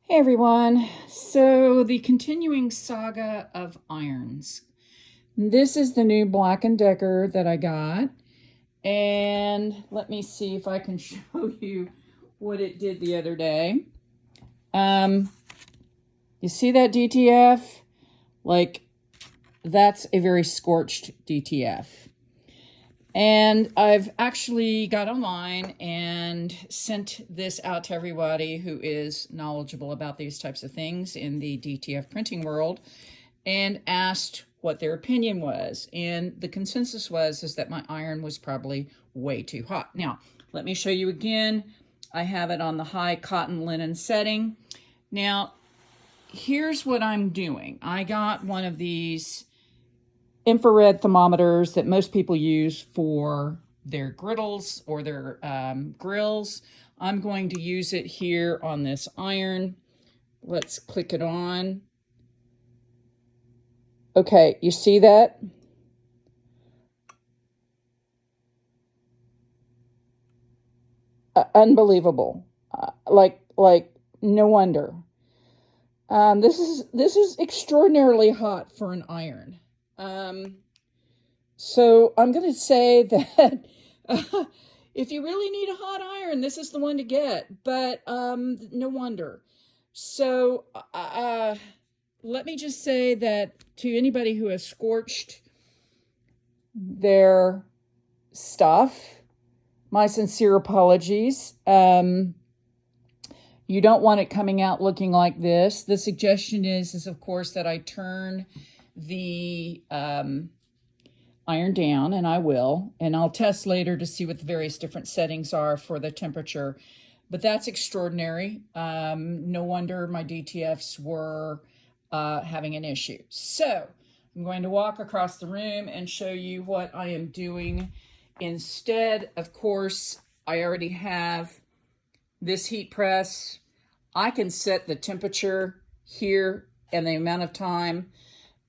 Hey everyone, so the continuing saga of irons. This is the new Black & Decker that I got, and let me see if I can show you what it did the other day. You see that DTF? Like, that's a very scorched DTF. And I've actually got online and sent this out to everybody who is knowledgeable about these types of things in the DTF printing world and asked what their opinion was. And the consensus is that my iron was probably way too hot. Now, let me show you again. I have it on the high cotton linen setting. Now, here's what I'm doing. I got one of these infrared thermometers that most people use for their griddles or their grills. I'm going to use it here on this iron. Let's click it on. Okay, you see that? Unbelievable. Like no wonder. This is extraordinarily hot for an iron. So I'm going to say that if you really need a hot iron, this is the one to get, but no wonder. So let me just say that to anybody who has scorched their stuff, my sincere apologies. You don't want it coming out looking like this. The suggestion is of course that I turn the iron down, and I will, and I'll test later to see what the various different settings are for the temperature. But that's extraordinary. No wonder my DTFs were having an issue. So I'm going to walk across the room and show you what I am doing instead. Of course, I already have this heat press. I can set the temperature here and the amount of time,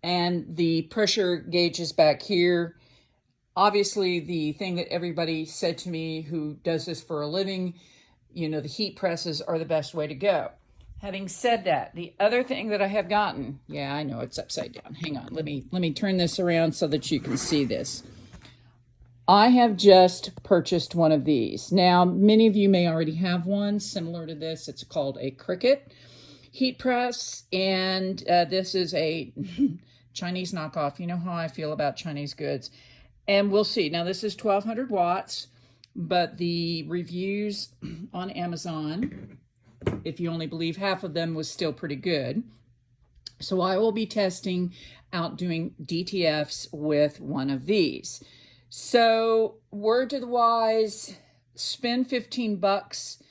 and the pressure gauge is back here. Obviously, the thing that everybody said to me who does this for a living, you know, the heat presses are the best way to go. Having said that, the other thing that I have gotten, yeah, I know it's upside down. Hang on, let me turn this around so that you can see this. I have just purchased one of these. Now, many of you may already have one similar to this. It's called a Cricut heat press, and this is a Chinese knockoff. You know how I feel about Chinese goods. And we'll see. Now, this is 1200 watts, but the reviews on Amazon, if you only believe half of them, was still pretty good. So I will be testing out doing DTFs with one of these. So word to the wise, spend 15 bucks.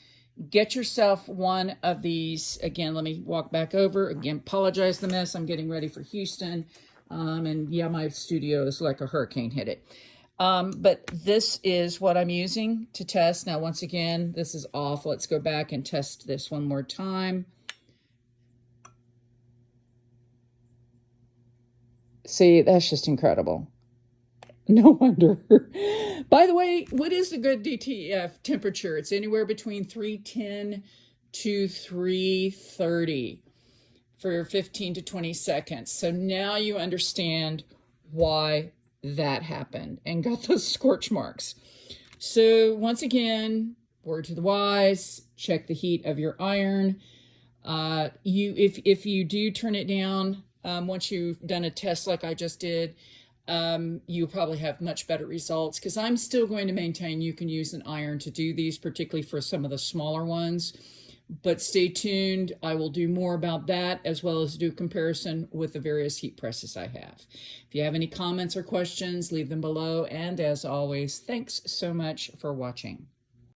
Get yourself one of these. Again, let me walk back over. Again, apologize the mess. I'm getting ready for Houston. And yeah, my studio is like a hurricane hit it. But this is what I'm using to test. Now, once again, this is off. Let's go back and test this one more time. See, that's just incredible. No wonder. By the way, what is a good DTF temperature? It's anywhere between 310 to 330 for 15 to 20 seconds. So now you understand why that happened and got those scorch marks. So once again, word to the wise, check the heat of your iron. If you do turn it down, once you've done a test like I just did, you'll probably have much better results, because I'm still going to maintain you can use an iron to do these, particularly for some of the smaller ones. But stay tuned. I will do more about that, as well as do a comparison with the various heat presses I have. If you have any comments or questions, leave them below. And as always, thanks so much for watching.